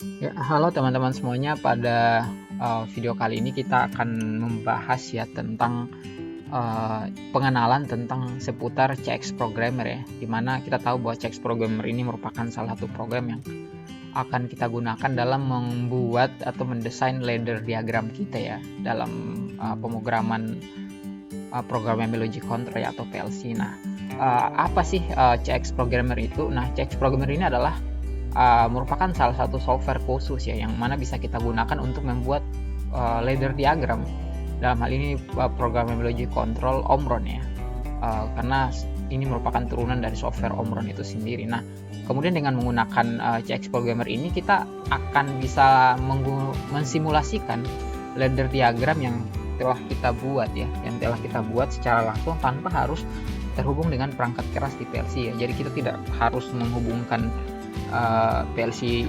Ya, halo teman-teman semuanya. Pada video kali ini kita akan membahas ya tentang pengenalan tentang seputar CX Programmer ya. Dimana kita tahu bahwa CX Programmer ini merupakan salah satu program yang akan kita gunakan dalam membuat atau mendesain ladder diagram kita ya dalam pemrograman Programmable Logic Control ya, atau PLC. Nah, apa sih CX Programmer itu? Nah, CX Programmer ini adalah merupakan salah satu software khusus ya yang mana bisa kita gunakan untuk membuat ladder diagram. Dalam hal ini Programmable Logic Control Omron ya, karena ini merupakan turunan dari software Omron itu sendiri. Nah, kemudian dengan menggunakan CX Programmer ini kita akan bisa mensimulasikan ladder diagram yang telah kita buat ya, yang telah kita buat secara langsung tanpa harus terhubung dengan perangkat keras di PLC ya. Jadi kita tidak harus menghubungkan PLC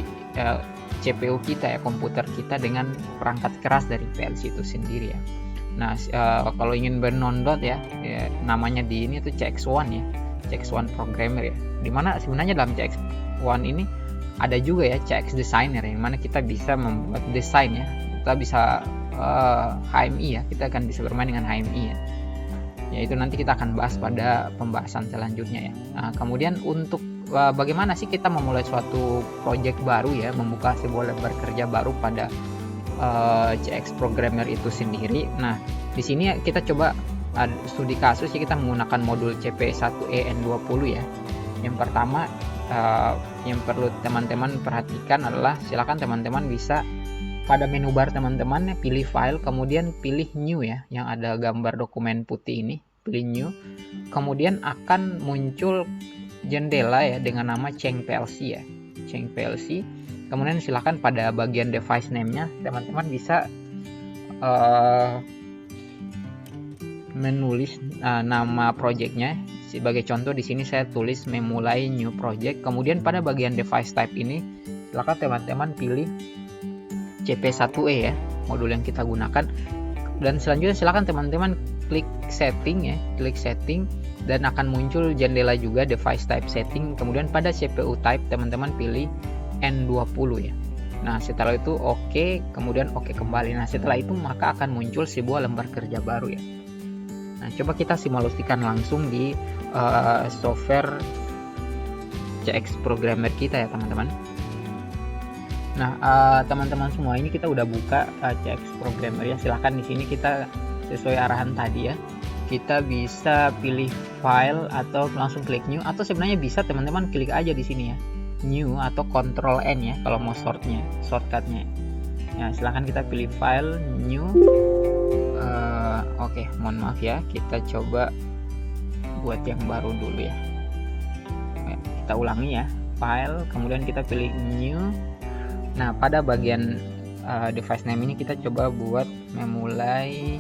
CPU kita ya, komputer kita dengan perangkat keras dari PLC itu sendiri ya. Nah, kalau ingin bernondot ya, namanya di ini tuh CX1 ya, CX1 Programmer ya. Dimana sebenarnya dalam CX1 ini ada juga ya CX Designer, yang mana kita bisa membuat desain ya. Kita bisa HMI ya, kita akan bisa bermain dengan HMI ya. Yaitu nanti kita akan bahas pada pembahasan selanjutnya ya. Nah, kemudian untuk bagaimana sih kita memulai suatu project baru ya, membuka sebuah lembar kerja baru pada CX Programmer itu sendiri. Nah, di sini kita coba studi kasus ya, kita menggunakan modul CP1EN20 ya. Yang pertama yang perlu teman-teman perhatikan adalah silakan teman-teman bisa pada menu bar teman-teman pilih file, kemudian pilih new ya, yang ada gambar dokumen putih ini, pilih new. Kemudian akan muncul jendela ya dengan nama Change PLC ya, Change PLC. Kemudian silakan pada bagian device name-nya teman-teman bisa menulis nama projectnya. Sebagai contoh di sini saya tulis memulai new project. Kemudian pada bagian device type ini silakan teman-teman pilih CP1E ya, modul yang kita gunakan. Dan selanjutnya silakan teman-teman klik setting ya, klik setting, dan akan muncul jendela juga device type setting. Kemudian pada CPU type teman-teman pilih N20 ya. Nah, setelah itu oke, kemudian oke kembali. Nah, setelah itu maka akan muncul sebuah lembar kerja baru ya. Nah, coba kita simulasikan langsung di software CX Programmer kita ya teman-teman. Nah, teman-teman semua, ini kita udah buka CX Programmer ya. Silahkan di sini kita sesuai arahan tadi ya. Kita bisa pilih file atau langsung klik new, atau sebenarnya bisa teman-teman klik aja di sini ya, new atau Ctrl N ya kalau mau shortcutnya. Nah, silahkan kita pilih file, new. Oke, mohon maaf ya, kita coba buat yang baru dulu ya. Kita ulangi ya, file, kemudian kita pilih new. Nah, pada bagian device name ini kita coba buat memulai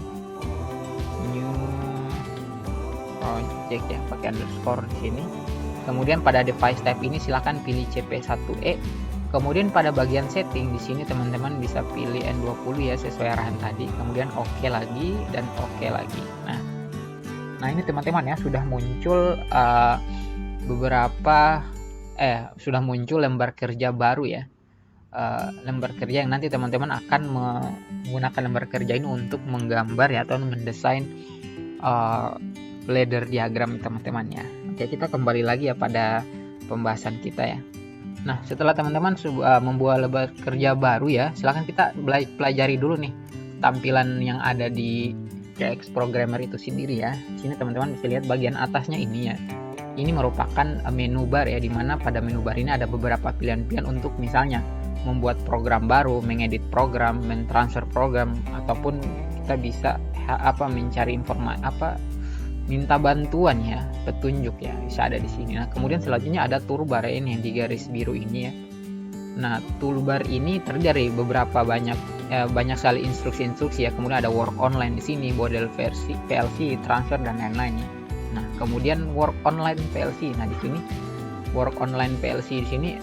new project ya, pakai underscore di sini. Kemudian pada device type ini silahkan pilih CP1E. Kemudian pada bagian setting di sini teman-teman bisa pilih N20 ya, sesuai arahan tadi. Kemudian oke lagi dan oke lagi. Nah ini teman-teman ya, sudah muncul sudah muncul lembar kerja baru ya. Lembar kerja yang nanti teman-teman akan menggunakan lembar kerja ini untuk menggambar ya, atau mendesain ladder diagram teman-teman ya. Oke, kita kembali lagi ya pada pembahasan kita ya. Nah, setelah teman-teman membuat lembar kerja baru ya, silahkan kita pelajari dulu nih tampilan yang ada di CX Programmer itu sendiri ya. Di sini teman-teman bisa lihat bagian atasnya ini ya. Ini merupakan menu bar ya, dimana pada menu bar ini ada beberapa pilihan-pilihan untuk misalnya membuat program baru, mengedit program, mentransfer program, ataupun kita bisa mencari informasi minta bantuan ya, petunjuk ya, bisa ada di sini. Nah, kemudian selanjutnya ada toolbar ini yang di garis biru ini ya. Nah, toolbar ini terdiri dari banyak sekali instruksi-instruksi ya. Kemudian ada work online di sini, model versi PLC, transfer dan lain-lain ya. Nah, kemudian work online PLC. Nah, di sini work online PLC di sini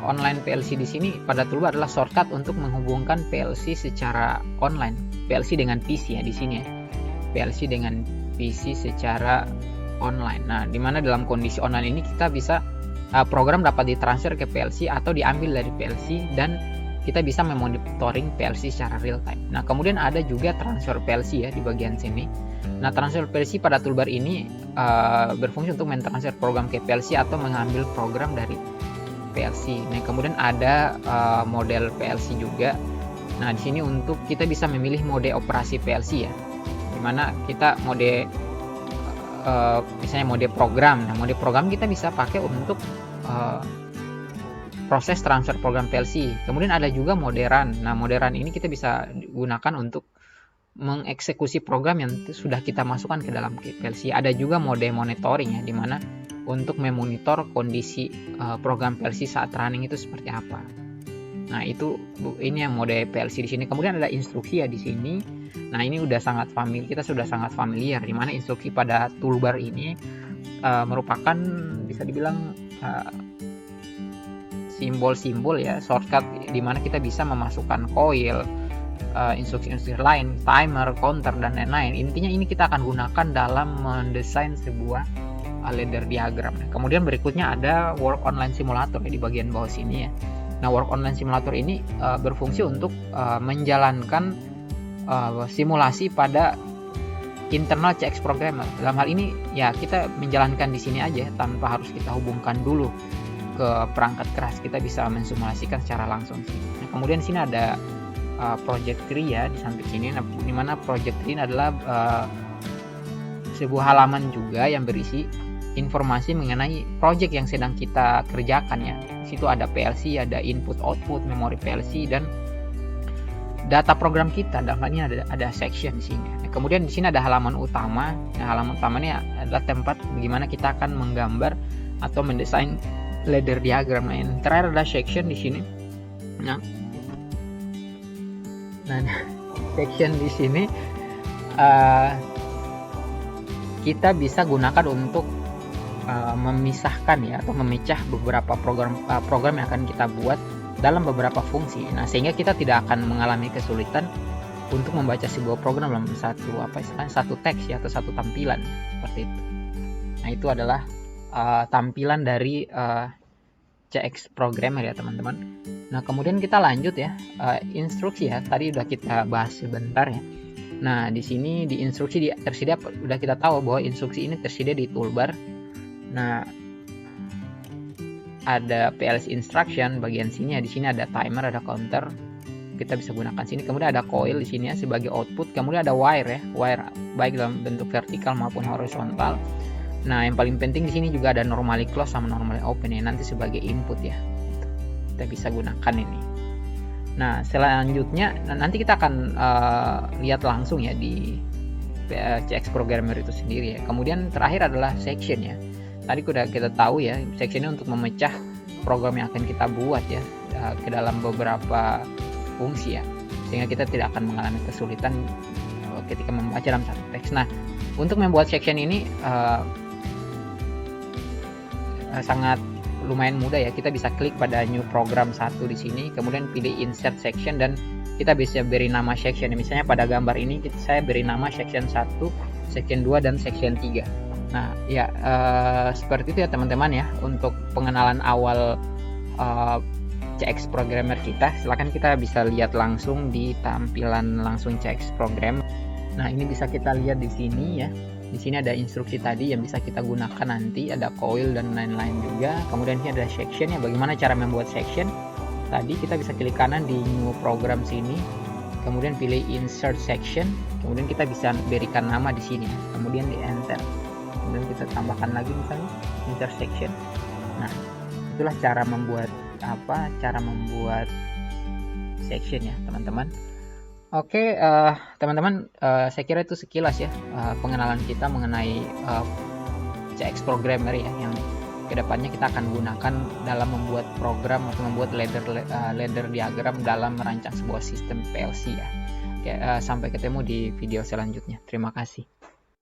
online PLC di sini pada toolbar adalah shortcut untuk menghubungkan PLC secara online. PLC dengan PC ya di sini ya. PLC dengan PC secara online. Nah, dimana dalam kondisi online ini kita bisa program dapat ditransfer ke PLC atau diambil dari PLC, dan kita bisa memonitoring PLC secara real time. Nah, kemudian ada juga transfer PLC ya di bagian sini. Nah, transfer PLC pada toolbar ini berfungsi untuk mentransfer program ke PLC atau mengambil program dari PLC. Nah, kemudian ada model PLC juga. Nah, di sini untuk kita bisa memilih mode operasi PLC ya, dimana kita mode misalnya mode program. Nah, mode program kita bisa pakai untuk proses transfer program PLC. Kemudian ada juga mode run. Nah, mode run ini kita bisa gunakan untuk mengeksekusi program yang sudah kita masukkan ke dalam PLC. Ada juga mode monitoring ya, dimana untuk memonitor kondisi program PLC saat running itu seperti apa. Nah, ini yang mode PLC di sini. Kemudian ada instruksi ya di sini. Nah, ini udah sangat familiar, kita sudah sangat familiar, dimana instruksi pada toolbar ini merupakan bisa dibilang simbol-simbol ya, shortcut dimana kita bisa memasukkan coil, instruksi-instruksi lain, timer, counter, dan lain-lain. Intinya ini kita akan gunakan dalam mendesain sebuah ladder diagram. Kemudian berikutnya ada work online simulator ya, di bagian bawah sini ya. Nah, work online simulator ini berfungsi untuk menjalankan simulasi pada internal CX programmer. Dalam hal ini ya kita menjalankan di sini aja tanpa harus kita hubungkan dulu ke perangkat keras, kita bisa mensimulasikan secara langsung sih. Nah, kemudian di sini ada project tree ya di samping sini. Nah, di mana project tree adalah sebuah halaman juga yang berisi informasi mengenai project yang sedang kita kerjakan ya. Di situ ada PLC, ada input output, memori PLC, dan data program kita. Dalam hal ini ada section di sini. Nah, kemudian di sini ada halaman utama. Nah, halaman utama ini adalah tempat bagaimana kita akan menggambar atau mendesain ladder diagram. Nah, yang terakhir ada section di sini. Nah, section di sini kita bisa gunakan untuk memisahkan ya, atau memecah beberapa program yang akan kita buat dalam beberapa fungsi. Nah, sehingga kita tidak akan mengalami kesulitan untuk membaca sebuah program dalam satu teks ya, atau satu tampilan seperti itu. Nah, itu adalah tampilan dari CX programmer ya teman-teman. Nah, kemudian kita lanjut ya, instruksi ya, tadi udah kita bahas sebentar ya. Nah, di sini di instruksi tersedia, udah kita tahu bahwa instruksi ini tersedia di toolbar. Nah, ada PLC instruction bagian sini ya, di sini ada timer, ada counter, kita bisa gunakan sini. Kemudian ada coil di sini ya sebagai output. Kemudian ada wire ya, wire baik dalam bentuk vertikal maupun horizontal. Nah, yang paling penting di sini juga ada normally close sama normally open ya, nanti sebagai input ya. Kita bisa gunakan ini. Nah, selanjutnya nanti kita akan lihat langsung ya di CX programmer itu sendiri ya. Kemudian terakhir adalah section ya. Tadi udah kita tahu ya, section ini untuk memecah program yang akan kita buat ya ke dalam beberapa fungsi ya, sehingga kita tidak akan mengalami kesulitan ketika membaca dalam satu teks. Nah, untuk membuat section ini sangat lumayan mudah ya. Kita bisa klik pada new program 1 di sini, kemudian pilih insert section, dan kita bisa beri nama section. Misalnya pada gambar ini saya beri nama section 1, section 2, dan section 3. Nah, ya seperti itu ya teman-teman ya untuk pengenalan awal CX programmer kita. Silahkan kita bisa lihat langsung di tampilan langsung CX program. Nah, ini bisa kita lihat di sini ya. Di sini ada instruksi tadi yang bisa kita gunakan nanti, ada coil dan lain-lain juga. Kemudian ini ada section ya, bagaimana cara membuat section. Tadi kita bisa klik kanan di new program sini, kemudian pilih insert section, kemudian kita bisa berikan nama di sini, kemudian di enter. Kemudian kita tambahkan lagi misalnya insert section. Nah, itulah cara membuat section ya teman-teman. Oke, teman-teman, saya kira itu sekilas ya pengenalan kita mengenai CX programmer ya, yang kedepannya kita akan gunakan dalam membuat program atau membuat ladder diagram dalam merancang sebuah sistem PLC ya. Oke, sampai ketemu di video selanjutnya. Terima kasih.